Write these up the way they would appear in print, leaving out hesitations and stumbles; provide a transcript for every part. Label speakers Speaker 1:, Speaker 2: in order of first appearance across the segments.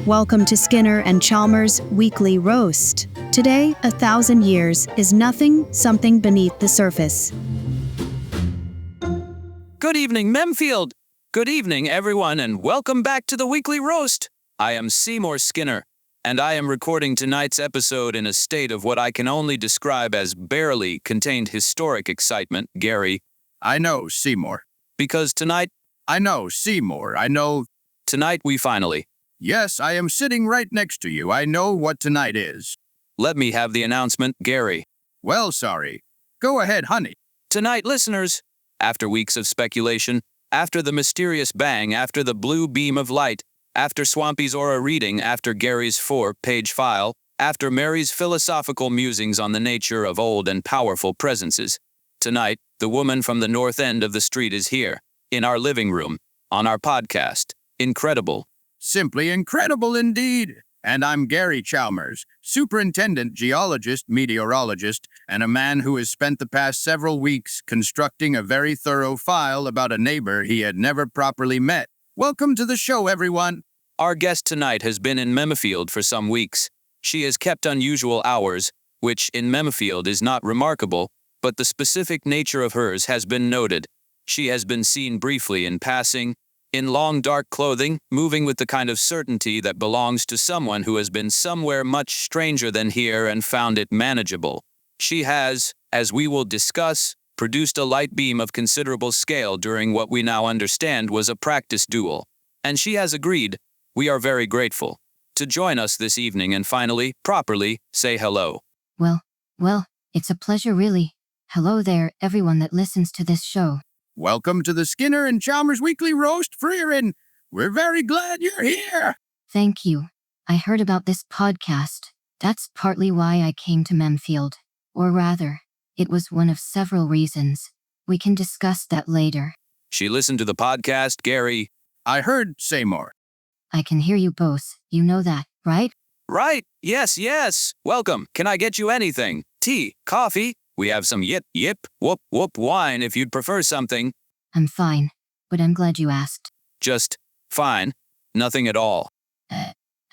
Speaker 1: Welcome to Skinner and Chalmers' Weekly Roast. Today, 1,000 years is nothing, something beneath the surface.
Speaker 2: Good evening, Memfield. Good evening, everyone, and welcome back to the Weekly Roast. I am Seymour Skinner, and I am recording tonight's episode in a state of what I can only describe as barely contained historic excitement, Gary.
Speaker 3: I know, Seymour.
Speaker 2: Because tonight...
Speaker 3: I know, Seymour, I know...
Speaker 2: Tonight we finally...
Speaker 3: Yes, I am sitting right next to you. I know what tonight is.
Speaker 2: Let me have the announcement, Gary.
Speaker 3: Well, sorry. Go ahead, honey.
Speaker 2: Tonight, listeners, after weeks of speculation, after the mysterious bang, after the blue beam of light, after Swampy's aura reading, after Gary's 4-page file, after Mary's philosophical musings on the nature of old and powerful presences, tonight, the woman from the north end of the street is here, in our living room, on our podcast. Incredible.
Speaker 3: Simply incredible indeed. And I'm Gary Chalmers, superintendent, geologist, meteorologist, and a man who has spent the past several weeks constructing a very thorough file about a neighbor he had never properly met. Welcome to the show, everyone.
Speaker 2: Our guest tonight has been in Memfield for some weeks. She has kept unusual hours, which in Memfield is not remarkable, but the specific nature of hers has been noted. She has been seen briefly in passing, in long dark clothing, moving with the kind of certainty that belongs to someone who has been somewhere much stranger than here and found it manageable. She has, as we will discuss, produced a light beam of considerable scale during what we now understand was a practice duel. And she has agreed, we are very grateful, to join us this evening and finally, properly, say hello.
Speaker 4: Well, it's a pleasure really. Hello there, everyone that listens to this show.
Speaker 3: Welcome to the Skinner and Chalmers Weekly Roast, Freerin. We're very glad you're here.
Speaker 4: Thank you. I heard about this podcast. That's partly why I came to Memfield. Or rather, it was one of several reasons. We can discuss that later.
Speaker 2: She listened to the podcast, Gary.
Speaker 3: I heard, Seymour.
Speaker 4: I can hear you both. You know that, right?
Speaker 2: Right. Yes. Welcome. Can I get you anything? Tea, coffee? We have some yip, whoop wine if you'd prefer something.
Speaker 4: I'm fine, but I'm glad you asked.
Speaker 2: Just fine. Nothing at all.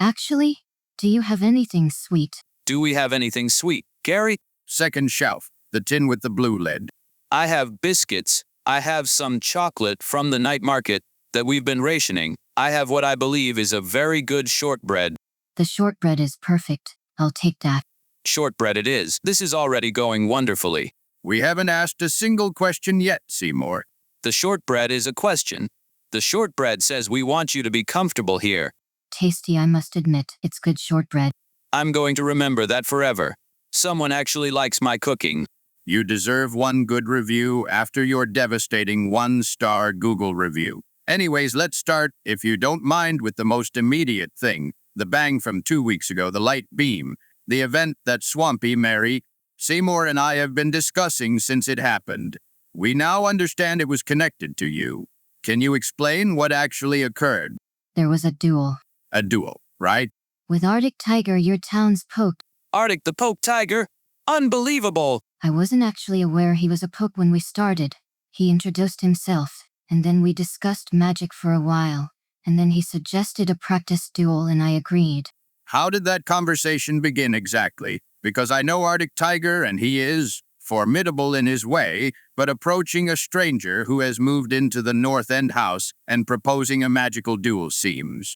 Speaker 4: Actually, do you have anything sweet?
Speaker 2: Do we have anything sweet, Gary?
Speaker 3: Second shelf, the tin with the blue lid.
Speaker 2: I have biscuits. I have some chocolate from the night market that we've been rationing. I have what I believe is a very good shortbread.
Speaker 4: The shortbread is perfect. I'll take that.
Speaker 2: Shortbread it is. This is already going wonderfully.
Speaker 3: We haven't asked a single question yet, Seymour.
Speaker 2: The shortbread is a question. The shortbread says we want you to be comfortable here.
Speaker 4: Tasty, I must admit. It's good shortbread.
Speaker 2: I'm going to remember that forever. Someone actually likes my cooking.
Speaker 3: You deserve one good review after your devastating 1-star Google review. Anyways, let's start, if you don't mind, with the most immediate thing. The bang from 2 weeks ago, the light beam. The event that Swampy, Mary, Seymour, and I have been discussing since it happened. We now understand it was connected to you. Can you explain what actually occurred?
Speaker 4: There was a duel.
Speaker 3: A duel, right?
Speaker 4: With ArticTiger, your town's poke.
Speaker 2: Arctic the Poke Tiger? Unbelievable!
Speaker 4: I wasn't actually aware he was a poke when we started. He introduced himself, and then we discussed magic for a while, and then he suggested a practice duel and I agreed.
Speaker 3: How did that conversation begin exactly? Because I know ArticTiger and he is formidable in his way, but approaching a stranger who has moved into the North End house and proposing a magical duel seems.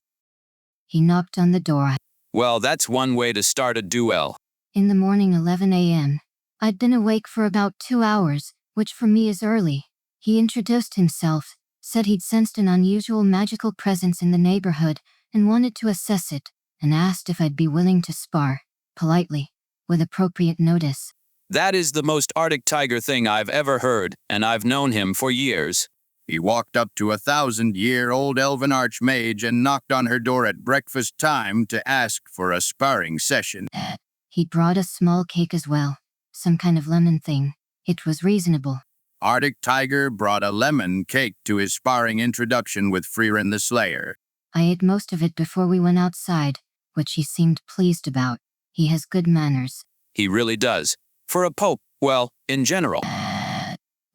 Speaker 4: He knocked on the door.
Speaker 2: Well, that's one way to start a duel.
Speaker 4: In the morning, 11 a.m. I'd been awake for about 2 hours, which for me is early. He introduced himself, said he'd sensed an unusual magical presence in the neighborhood and wanted to assess it, and asked if I'd be willing to spar, politely, with appropriate notice.
Speaker 2: That is the most ArticTiger thing I've ever heard, and I've known him for years.
Speaker 3: He walked up to a 1,000-year-old elven archmage and knocked on her door at breakfast time to ask for a sparring session.
Speaker 4: He'd brought a small cake as well, some kind of lemon thing. It was reasonable.
Speaker 3: ArticTiger brought a lemon cake to his sparring introduction with Freerin the Slayer.
Speaker 4: I ate most of it before we went outside, which he seemed pleased about. He has good manners.
Speaker 2: He really does. For a pope, well, in general.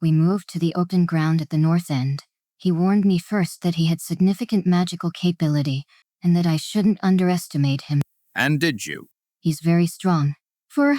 Speaker 4: We moved to the open ground at the north end. He warned me first that he had significant magical capability, and that I shouldn't underestimate him.
Speaker 3: And did you?
Speaker 4: He's very strong. For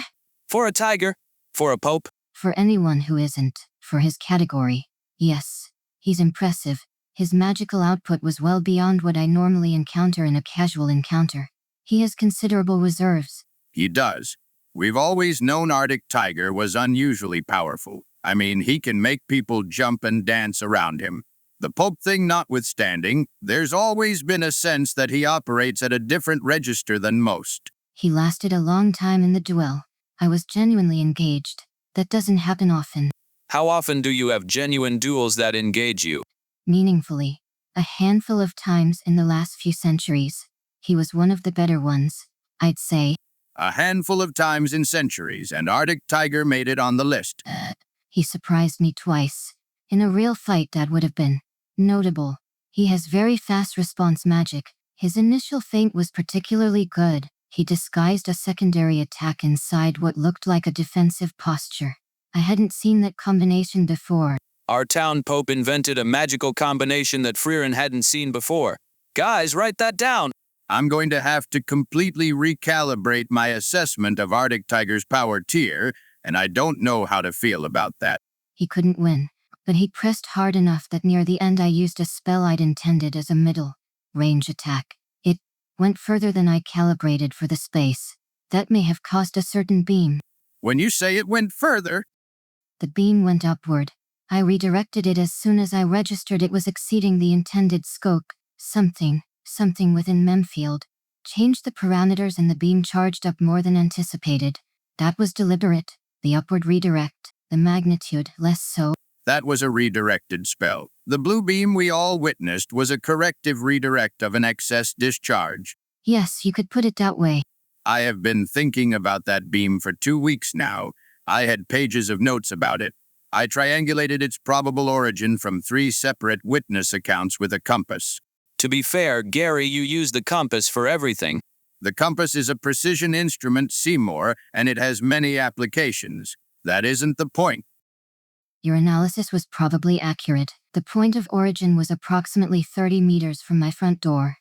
Speaker 2: For a tiger? For a pope?
Speaker 4: anyone who isn't. For his category. Yes. He's impressive. His magical output was well beyond what I normally encounter in a casual encounter. He has considerable reserves.
Speaker 3: He does. We've always known ArticTiger was unusually powerful. I mean, he can make people jump and dance around him. The Pope thing notwithstanding, there's always been a sense that he operates at a different register than most.
Speaker 4: He lasted a long time in the duel. I was genuinely engaged. That doesn't happen often.
Speaker 2: How often do you have genuine duels that engage you?
Speaker 4: Meaningfully. A handful of times in the last few centuries. He was one of the better ones, I'd say.
Speaker 3: A handful of times in centuries, and ArticTiger made it on the list.
Speaker 4: He surprised me twice. In a real fight that would have been notable. He has very fast response magic. His initial feint was particularly good. He disguised a secondary attack inside what looked like a defensive posture. I hadn't seen that combination before.
Speaker 2: Our town pope invented a magical combination that Freeran hadn't seen before. Guys, write that down.
Speaker 3: I'm going to have to completely recalibrate my assessment of ArticTiger's power tier, and I don't know how to feel about that.
Speaker 4: He couldn't win, but he pressed hard enough that near the end I used a spell I'd intended as a middle-range attack. It went further than I calibrated for the space. That may have caused a certain beam.
Speaker 3: When you say it went further,
Speaker 4: The beam went upward. I redirected it as soon as I registered it was exceeding the intended scope. Something within memfield. Changed the parameters and the beam charged up more than anticipated. That was deliberate. The upward redirect, the magnitude, less so.
Speaker 3: that was a redirected spell. The blue beam we all witnessed was a corrective redirect of an excess discharge.
Speaker 4: Yes, you could put it that way.
Speaker 3: I have been thinking about that beam for 2 weeks now. I had pages of notes about it. I triangulated its probable origin from 3 separate witness accounts with a compass.
Speaker 2: To be fair, Gary, you use the compass for everything.
Speaker 3: The compass is a precision instrument, Seymour, and it has many applications. That isn't the point.
Speaker 4: Your analysis was probably accurate. The point of origin was approximately 30 meters from my front door,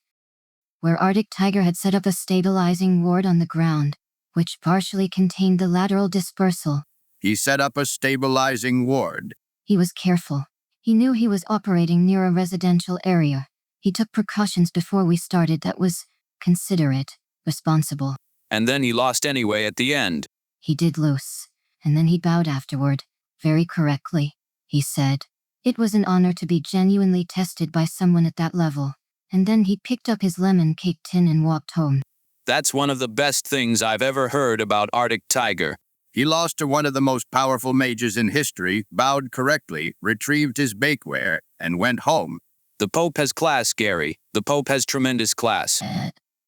Speaker 4: where ArticTiger had set up a stabilizing ward on the ground, which partially contained the lateral dispersal.
Speaker 3: He set up a stabilizing ward.
Speaker 4: He was careful. He knew he was operating near a residential area. He took precautions before we started that was considerate, responsible.
Speaker 2: And then he lost anyway at the end.
Speaker 4: He did lose, and then he bowed afterward, very correctly. He said, "It was an honor to be genuinely tested by someone at that level." And then he picked up his lemon cake tin and walked home.
Speaker 2: That's one of the best things I've ever heard about ArticTiger.
Speaker 3: He lost to one of the most powerful mages in history, bowed correctly, retrieved his bakeware, and went home.
Speaker 2: The Pope has class, Gary. The Pope has tremendous class.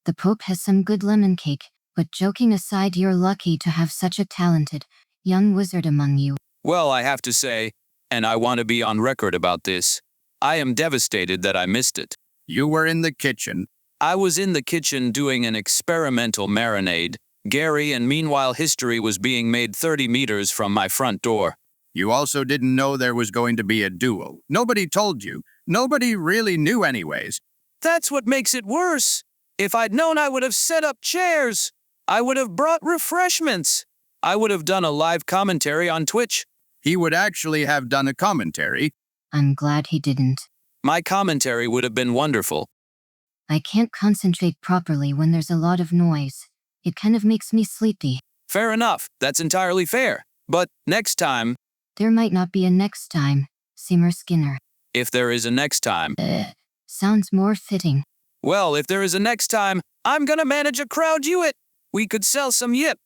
Speaker 4: The Pope has some good lemon cake, but joking aside, you're lucky to have such a talented, young wizard among you.
Speaker 2: Well, I have to say, and I want to be on record about this, I am devastated that I missed it.
Speaker 3: You were in the kitchen.
Speaker 2: I was in the kitchen doing an experimental marinade, Gary, and meanwhile history was being made 30 meters from my front door.
Speaker 3: You also didn't know there was going to be a duel. Nobody told you. Nobody really knew anyways.
Speaker 2: That's what makes it worse. If I'd known, I would have set up chairs. I would have brought refreshments. I would have done a live commentary on Twitch.
Speaker 3: He would actually have done a commentary.
Speaker 4: I'm glad he didn't.
Speaker 2: My commentary would have been wonderful.
Speaker 4: I can't concentrate properly when there's a lot of noise. It kind of makes me sleepy.
Speaker 2: Fair enough. That's entirely fair. But next time,
Speaker 4: There might not be a next time, Seymour Skinner.
Speaker 2: if there is a next time,
Speaker 4: Sounds more fitting.
Speaker 2: well, if there is a next time, I'm gonna manage a crowd it. We could sell some yip,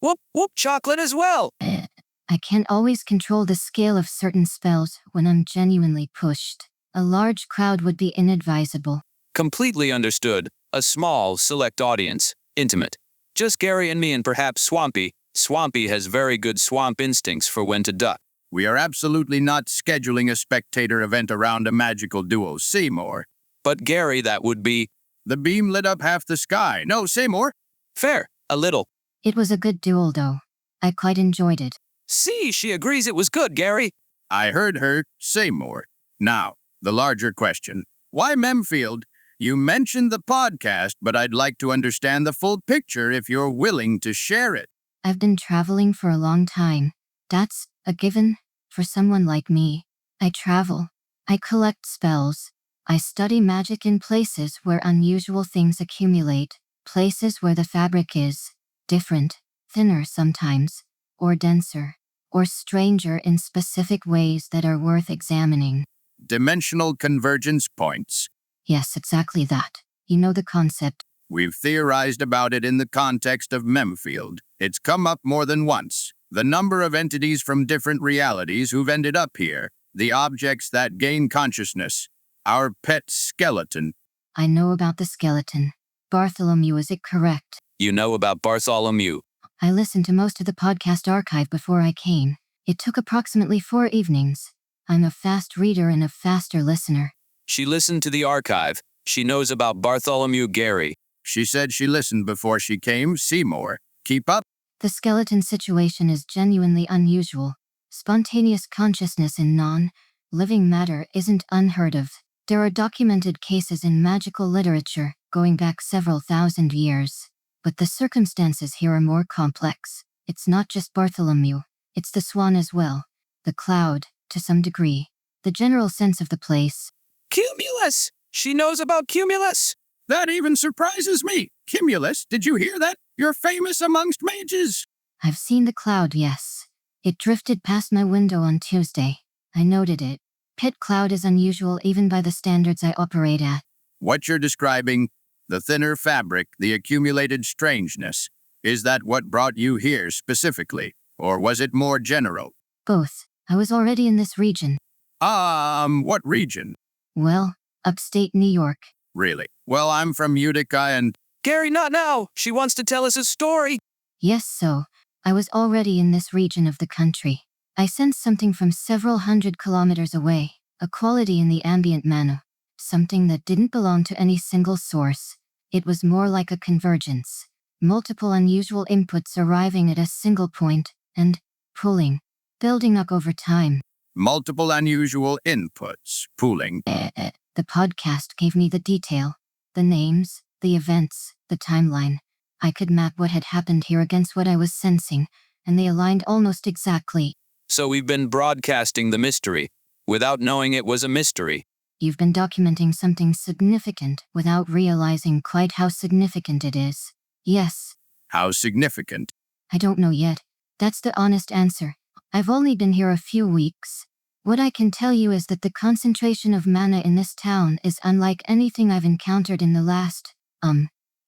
Speaker 2: whoop, whoop chocolate as well.
Speaker 4: I can't always control the scale of certain spells when I'm genuinely pushed. A large crowd would be inadvisable.
Speaker 2: Completely understood. A small, select audience. Intimate. Just Gary and me and perhaps Swampy. Swampy has very good swamp instincts for when to duck.
Speaker 3: We are absolutely not scheduling a spectator event around a magical duo, Seymour.
Speaker 2: But Gary, that would be
Speaker 3: The beam lit up half the sky. No, Seymour.
Speaker 2: fair, a little.
Speaker 4: It was a good duel, though. I quite enjoyed it.
Speaker 2: See, she agrees it was good, Gary.
Speaker 3: I heard her, Seymour. Now, the larger question. Why Memfield? You mentioned the podcast, but I'd like to understand the full picture if you're willing to share it.
Speaker 4: I've been traveling for a long time. That's a given for someone like me. I travel. I collect spells. I study magic in places where unusual things accumulate, places where the fabric is different, thinner sometimes, or denser, or stranger in specific ways that are worth examining.
Speaker 3: Dimensional convergence points.
Speaker 4: Yes, exactly that. You know the concept.
Speaker 3: We've theorized about it in the context of Memfield. It's come up more than once. The number of entities from different realities who've ended up here. The objects that gain consciousness. Our pet skeleton.
Speaker 4: I know about the skeleton. Bartholomew, is it correct?
Speaker 2: You know about Bartholomew.
Speaker 4: I listened to most of the podcast archive before I came. It took approximately 4 evenings. I'm a fast reader and a faster listener.
Speaker 2: She listened to the archive. She knows about Bartholomew Gary.
Speaker 3: She said she listened before she came. Seymour. Keep up.
Speaker 4: The skeleton situation is genuinely unusual. Spontaneous consciousness in non-living matter isn't unheard of. There are documented cases in magical literature going back several thousand years. But the circumstances here are more complex. It's not just Bartholomew. It's the swan as well. The cloud, to some degree. The general sense of the place.
Speaker 2: Cumulus! She knows about Cumulus!
Speaker 3: That even surprises me. Cumulus, did you hear that? You're famous amongst mages.
Speaker 4: I've seen the cloud, yes. It drifted past my window on Tuesday. I noted it. Pit cloud is unusual even by the standards I operate at.
Speaker 3: What you're describing, the thinner fabric, the accumulated strangeness, is that what brought you here specifically? Or was it more general?
Speaker 4: Both. I was already in this region.
Speaker 3: What region?
Speaker 4: Well, upstate New York.
Speaker 3: Really? Well, I'm from Utica and...
Speaker 2: Gary, not now! She wants to tell us a story!
Speaker 4: Yes, so, I was already in this region of the country. I sensed something from several hundred kilometers away, a quality in the ambient manner, something that didn't belong to any single source. It was more like a convergence. Multiple unusual inputs arriving at a single point, and pulling, building up over time.
Speaker 3: Multiple unusual inputs, pooling.
Speaker 4: The podcast gave me the detail, the names, the events, the timeline. I could map what had happened here against what I was sensing, and they aligned almost exactly.
Speaker 2: So we've been broadcasting the mystery, without knowing it was a mystery.
Speaker 4: You've been documenting something significant without realizing quite how significant it is. Yes.
Speaker 3: How significant?
Speaker 4: I don't know yet. That's the honest answer. I've only been here a few weeks. What I can tell you is that the concentration of mana in this town is unlike anything I've encountered in the last,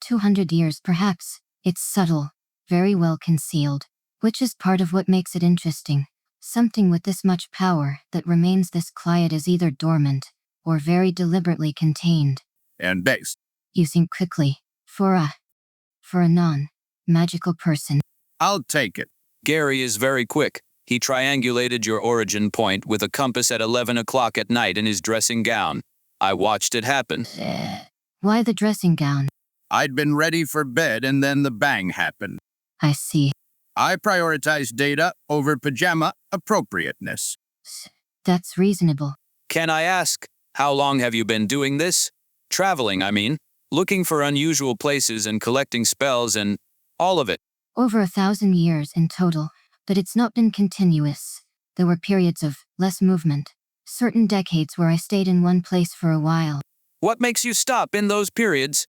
Speaker 4: 200 years perhaps. It's subtle, very well concealed, which is part of what makes it interesting. Something with this much power that remains this quiet is either dormant, or very deliberately contained.
Speaker 3: And based.
Speaker 4: You think quickly. For a non-magical person.
Speaker 3: I'll take it.
Speaker 2: Gary is very quick. He triangulated your origin point with a compass at 11 o'clock at night in his dressing gown. I watched it happen.
Speaker 4: Why the dressing gown?
Speaker 3: I'd been ready for bed and then the bang happened.
Speaker 4: I see.
Speaker 3: I prioritize data over pajama appropriateness.
Speaker 4: That's reasonable.
Speaker 2: Can I ask, how long have you been doing this? Traveling, I mean. Looking for unusual places and collecting spells and all of it.
Speaker 4: Over 1,000 years in total, but it's not been continuous. There were periods of less movement. Certain decades where I stayed in one place for a while.
Speaker 2: What makes you stop in those periods?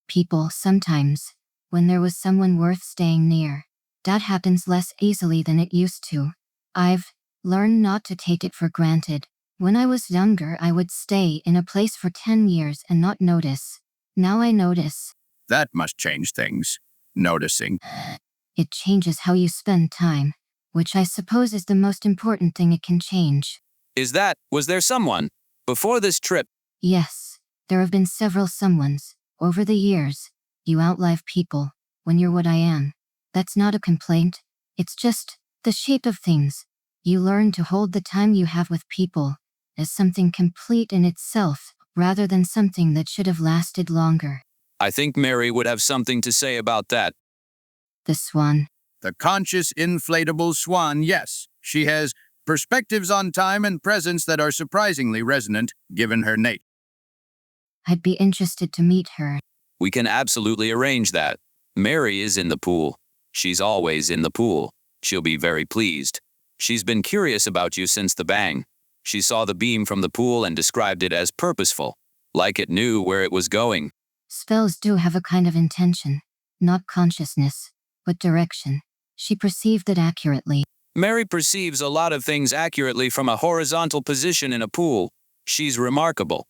Speaker 4: People, sometimes. When there was someone worth staying near. That happens less easily than it used to. I've learned not to take it for granted. When I was younger, I would stay in a place for 10 years and not notice. Now I notice.
Speaker 3: That must change things. Noticing.
Speaker 4: It changes how you spend time, which I suppose is the most important thing it can change.
Speaker 2: Was there someone? Before this trip?
Speaker 4: Yes, there have been several someones. Over the years, you outlive people, when you're what I am. That's not a complaint. It's just the shape of things. You learn to hold the time you have with people as something complete in itself, rather than something that should have lasted longer.
Speaker 2: I think Mary would have something to say about that.
Speaker 4: The swan.
Speaker 3: The conscious inflatable swan, yes. She has perspectives on time and presence that are surprisingly resonant, given her nature.
Speaker 4: I'd be interested to meet her.
Speaker 2: We can absolutely arrange that. Mary is in the pool. She's always in the pool. She'll be very pleased. She's been curious about you since the bang. She saw the beam from the pool and described it as purposeful, like it knew where it was going.
Speaker 4: Spells do have a kind of intention, not consciousness, but direction. She perceived it accurately.
Speaker 2: Mary perceives a lot of things accurately from a horizontal position in a pool. She's remarkable.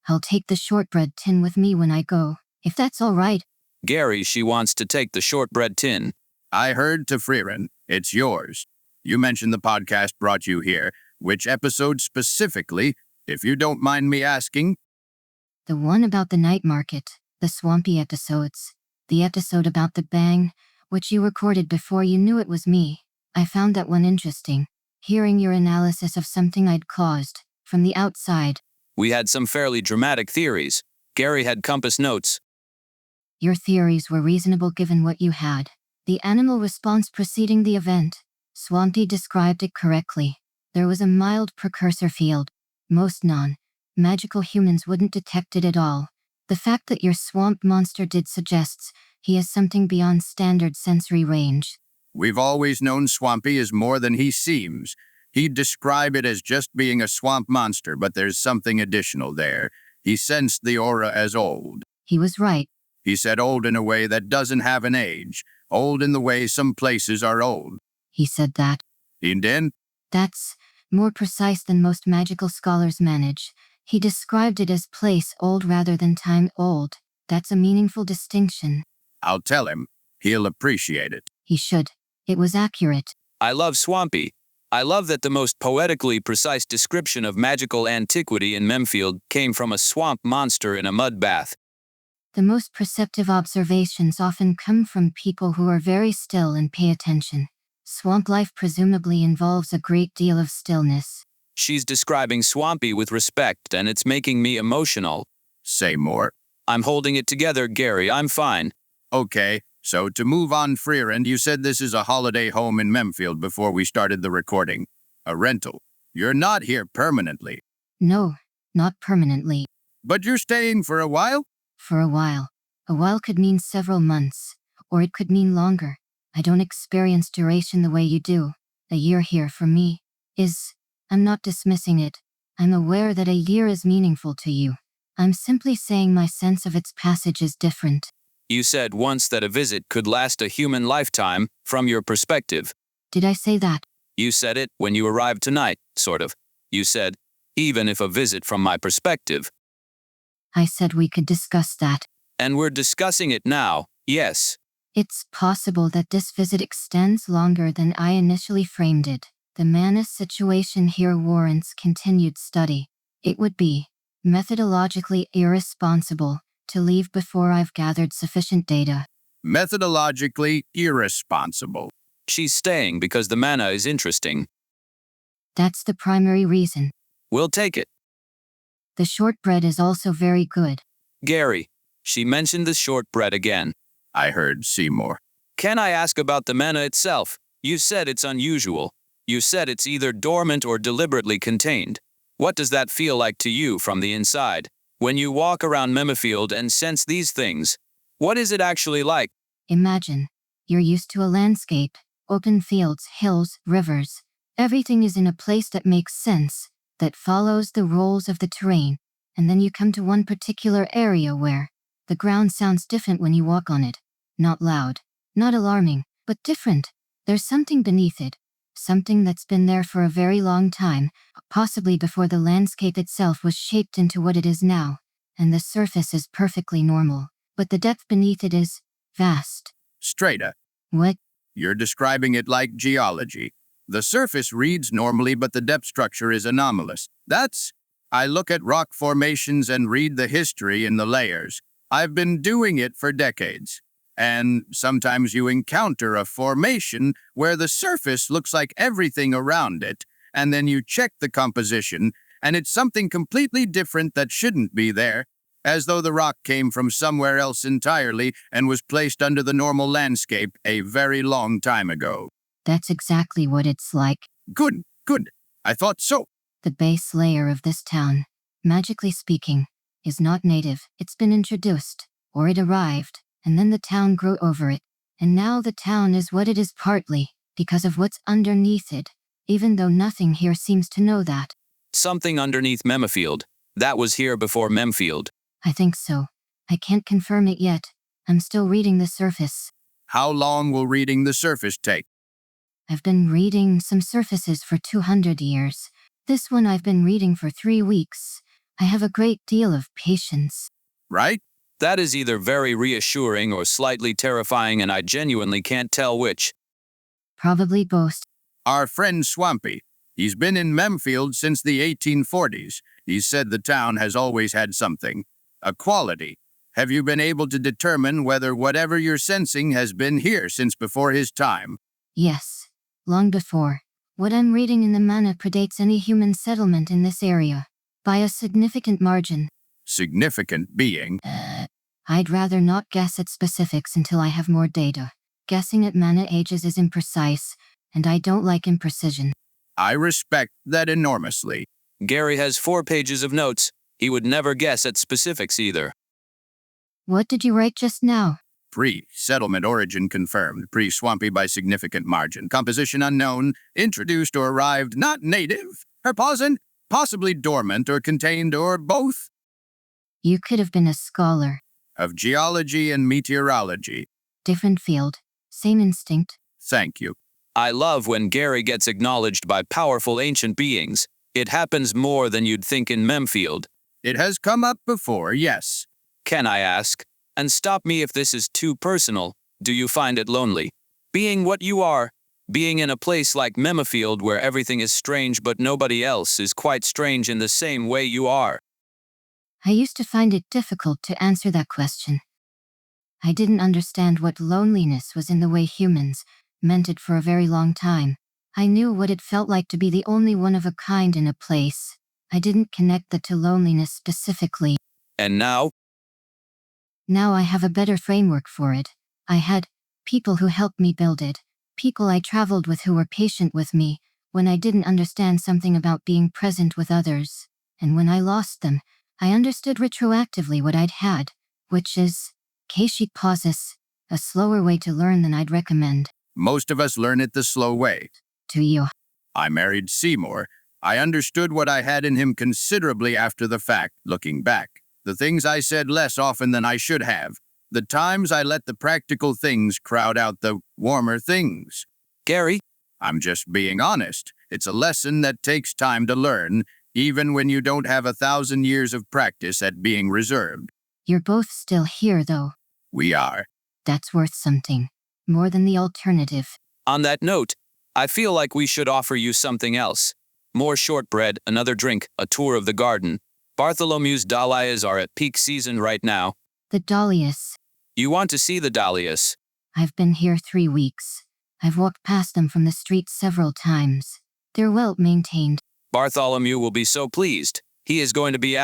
Speaker 4: I'll take the shortbread tin with me when I go, if that's all right.
Speaker 2: Gary, she wants to take the shortbread tin.
Speaker 3: I heard to Freeran. It's yours. You mentioned the podcast brought you here. Which episode specifically, if you don't mind me asking?
Speaker 4: The one about the night market, the swampy episodes, the episode about the bang, which you recorded before you knew it was me. I found that one interesting, hearing your analysis of something I'd caused, from the outside.
Speaker 2: We had some fairly dramatic theories. Gary had compass notes.
Speaker 4: Your theories were reasonable given what you had. The animal response preceding the event. Swampy described it correctly. There was a mild precursor field. Most non-magical humans wouldn't detect it at all. The fact that your swamp monster did suggests he has something beyond standard sensory range.
Speaker 3: We've always known Swampy is more than he seems. He'd describe it as just being a swamp monster, but there's something additional there. He sensed the aura as old.
Speaker 4: He was right.
Speaker 3: He said old in a way that doesn't have an age. Old in the way some places are old.
Speaker 4: He said that.
Speaker 3: He did?
Speaker 4: That's more precise than most magical scholars manage. He described it as place old rather than time old. That's a meaningful distinction.
Speaker 3: I'll tell him. He'll appreciate it.
Speaker 4: He should. It was accurate.
Speaker 2: I love Swampy. I love that the most poetically precise description of magical antiquity in Memfield came from a swamp monster in a mud bath.
Speaker 4: The most perceptive observations often come from people who are very still and pay attention. Swamp life presumably involves a great deal of stillness.
Speaker 2: She's describing Swampy with respect, and it's making me emotional.
Speaker 3: Say more.
Speaker 2: I'm holding it together, Gary. I'm fine.
Speaker 3: Okay, so to move on, Freerand, you said this is a holiday home in Memfield before we started the recording. A rental. You're not here permanently.
Speaker 4: No, not permanently.
Speaker 3: But you're staying for a while?
Speaker 4: For a while. A while could mean several months, or it could mean longer. I don't experience duration the way you do. A year here for me is... I'm not dismissing it. I'm aware that a year is meaningful to you. I'm simply saying my sense of its passage is different.
Speaker 2: You said once that a visit could last a human lifetime, from your perspective.
Speaker 4: Did I say that?
Speaker 2: You said it when you arrived tonight, sort of. You said, even if a visit from my perspective.
Speaker 4: I said we could discuss that.
Speaker 2: And we're discussing it now, yes.
Speaker 4: It's possible that this visit extends longer than I initially framed it. The Manus situation here warrants continued study. It would be methodologically irresponsible to leave before I've gathered sufficient data.
Speaker 3: Methodologically irresponsible.
Speaker 2: She's staying because the mana is interesting.
Speaker 4: That's the primary reason.
Speaker 2: We'll take it.
Speaker 4: The shortbread is also very good.
Speaker 2: Gary, she mentioned the shortbread again.
Speaker 3: I heard Seymour.
Speaker 2: Can I ask about the mana itself? You said it's unusual. You said it's either dormant or deliberately contained. What does that feel like to you from the inside? When you walk around Memfield and sense these things, what is it actually like?
Speaker 4: Imagine, you're used to a landscape, open fields, hills, rivers. Everything is in a place that makes sense, that follows the rules of the terrain, and then you come to one particular area where the ground sounds different when you walk on it. Not loud, not alarming, but different. There's something beneath it. Something that's been there for a very long time, possibly before the landscape itself was shaped into what it is now. And the surface is perfectly normal, but the depth beneath it is vast.
Speaker 3: Straighta.
Speaker 4: What?
Speaker 3: You're describing it like geology. The surface reads normally, but the depth structure is anomalous. I look at rock formations and read the history in the layers. I've been doing it for decades. And sometimes you encounter a formation where the surface looks like everything around it, and then you check the composition, and it's something completely different that shouldn't be there, as though the rock came from somewhere else entirely and was placed under the normal landscape a very long time ago.
Speaker 4: That's exactly what it's like.
Speaker 3: Good. I thought so.
Speaker 4: The base layer of this town, magically speaking, is not native. It's been introduced, or it arrived, and then the town grew over it. And now the town is what it is partly because of what's underneath it, even though nothing here seems to know that.
Speaker 2: Something underneath Memifield. That was here before Memfield.
Speaker 4: I think so. I can't confirm it yet. I'm still reading the surface.
Speaker 3: How long will reading the surface take?
Speaker 4: I've been reading some surfaces for 200 years. This one I've been reading for 3 weeks. I have a great deal of patience.
Speaker 3: Right?
Speaker 2: That is either very reassuring or slightly terrifying, and I genuinely can't tell which.
Speaker 4: Probably both.
Speaker 3: Our friend Swampy. He's been in Memfield since the 1840s. He said the town has always had something. A quality. Have you been able to determine whether whatever you're sensing has been here since before his time?
Speaker 4: Yes. Long before. What I'm reading in the mana predates any human settlement in this area. By a significant margin.
Speaker 3: Significant being.
Speaker 4: I'd rather not guess at specifics until I have more data. Guessing at mana ages is imprecise, and I don't like imprecision.
Speaker 3: I respect that enormously.
Speaker 2: Gary has 4 pages of notes. He would never guess at specifics either.
Speaker 4: What did you write just now?
Speaker 3: Pre-settlement origin confirmed. Pre-swampy by significant margin. Composition unknown. Introduced or arrived not native. Herposant. Possibly dormant or contained or both.
Speaker 4: You could have been a scholar.
Speaker 3: Of geology and meteorology.
Speaker 4: Different field. Same instinct.
Speaker 3: Thank you.
Speaker 2: I love when Gary gets acknowledged by powerful ancient beings. It happens more than you'd think in Memfield.
Speaker 3: It has come up before, yes.
Speaker 2: Can I ask? And stop me if this is too personal. Do you find it lonely? Being what you are, being in a place like Memifield where everything is strange but nobody else is quite strange in the same way you are.
Speaker 4: I used to find it difficult to answer that question. I didn't understand what loneliness was in the way humans meant it for a very long time. I knew what it felt like to be the only one of a kind in a place. I didn't connect that to loneliness specifically.
Speaker 2: And now?
Speaker 4: Now I have a better framework for it. I had people who helped me build it. People I traveled with who were patient with me when I didn't understand something about being present with others. And when I lost them, I understood retroactively what I'd had, which is, Keishi pauses, a slower way to learn than I'd recommend.
Speaker 3: Most of us learn it the slow way.
Speaker 4: To you.
Speaker 3: I married Seymour. I understood what I had in him considerably after the fact, looking back. The things I said less often than I should have. The times I let the practical things crowd out the warmer things.
Speaker 2: Gary?
Speaker 3: I'm just being honest. It's a lesson that takes time to learn, even when you don't have 1,000 years of practice at being reserved.
Speaker 4: You're both still here, though.
Speaker 3: We are.
Speaker 4: That's worth something. More than the alternative.
Speaker 2: On that note, I feel like we should offer you something else. More shortbread, another drink, a tour of the garden. Bartholomew's dahlias are at peak season right now.
Speaker 4: The dahlias.
Speaker 2: You want to see the dahlias?
Speaker 4: I've been here 3 weeks. I've walked past them from the street several times. They're well maintained.
Speaker 2: Bartholomew will be so pleased. He is going to be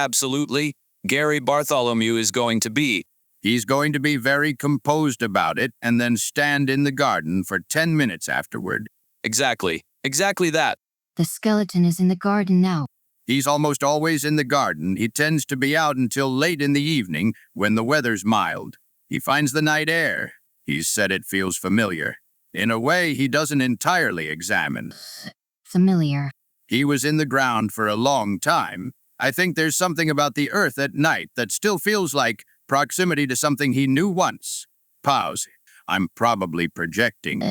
Speaker 2: Gary Bartholomew is going to be.
Speaker 3: He's going to be very composed about it and then stand in the garden for 10 minutes afterward.
Speaker 2: Exactly that.
Speaker 4: The skeleton is in the garden now.
Speaker 3: He's almost always in the garden. He tends to be out until late in the evening when the weather's mild. He finds the night air. He's said it feels familiar. In a way he doesn't entirely examine.
Speaker 4: Familiar.
Speaker 3: He was in the ground for a long time. I think there's something about the earth at night that still feels like proximity to something he knew once. Pause. I'm probably projecting.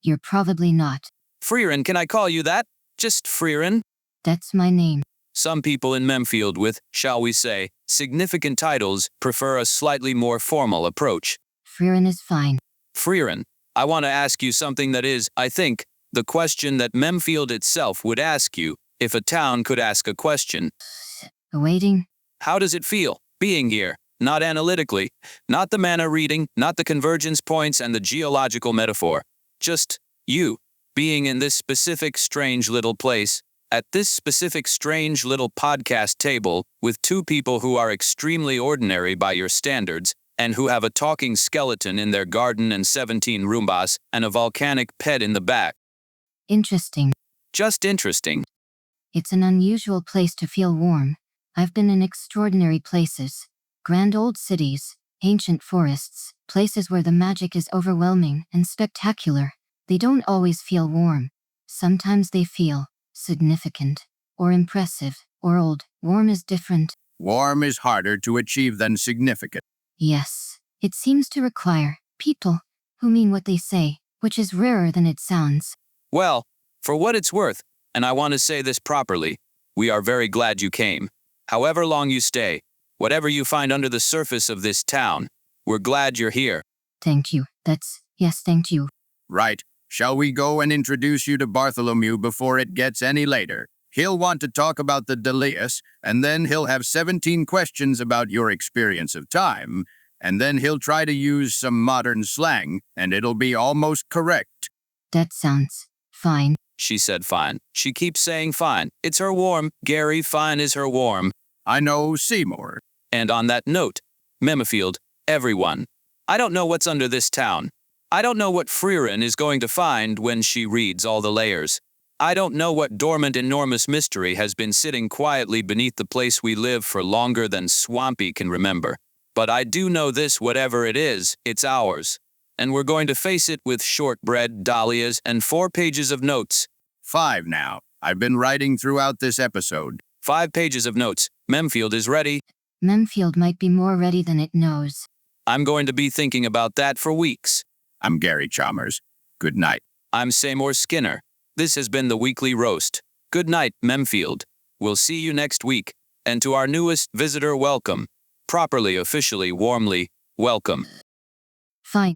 Speaker 4: You're probably not.
Speaker 2: Freerin, can I call you that? Just Freerin?
Speaker 4: That's my name.
Speaker 2: Some people in Memfield with, shall we say, significant titles prefer a slightly more formal approach.
Speaker 4: Freerin is fine.
Speaker 2: Freerin, I want to ask you something that is, I think, the question that Memfield itself would ask you if a town could ask a question.
Speaker 4: Awaiting?
Speaker 2: How does it feel, being here? Not analytically, not the mana reading, not the convergence points and the geological metaphor. Just you, being in this specific strange little place, at this specific strange little podcast table, with 2 people who are extremely ordinary by your standards, and who have a talking skeleton in their garden and 17 Roombas, and a volcanic pet in the back.
Speaker 4: Interesting.
Speaker 2: Just interesting.
Speaker 4: It's an unusual place to feel warm. I've been in extraordinary places. Grand old cities, ancient forests, places where the magic is overwhelming and spectacular. They don't always feel warm. Sometimes they feel significant, or impressive, or old. Warm is different.
Speaker 3: Warm is harder to achieve than significant.
Speaker 4: Yes, it seems to require people who mean what they say, which is rarer than it sounds.
Speaker 2: Well, for what it's worth, and I want to say this properly, we are very glad you came. However long you stay, whatever you find under the surface of this town, we're glad you're here.
Speaker 4: Thank you. Yes, thank you.
Speaker 3: Right. Shall we go and introduce you to Bartholomew before it gets any later? He'll want to talk about the Delius, and then he'll have 17 questions about your experience of time, and then he'll try to use some modern slang, and it'll be almost correct.
Speaker 4: That sounds fine.
Speaker 2: She said fine. She keeps saying fine. It's her warm. Gary, fine is her warm.
Speaker 3: I know Seymour.
Speaker 2: And on that note, Memifield, everyone. I don't know what's under this town. I don't know what Freerin is going to find when she reads all the layers. I don't know what dormant enormous mystery has been sitting quietly beneath the place we live for longer than Swampy can remember. But I do know this, whatever it is, it's ours. And we're going to face it with shortbread, dahlias, and 4 pages of notes.
Speaker 3: 5 now. I've been writing throughout this episode.
Speaker 2: 5 pages of notes. Memfield is ready.
Speaker 4: Memfield might be more ready than it knows.
Speaker 2: I'm going to be thinking about that for weeks.
Speaker 3: I'm Gary Chalmers. Good night.
Speaker 2: I'm Seymour Skinner. This has been the Weekly Roast. Good night, Memfield. We'll see you next week. And to our newest visitor, welcome. Properly, officially, warmly, welcome.
Speaker 4: Fine.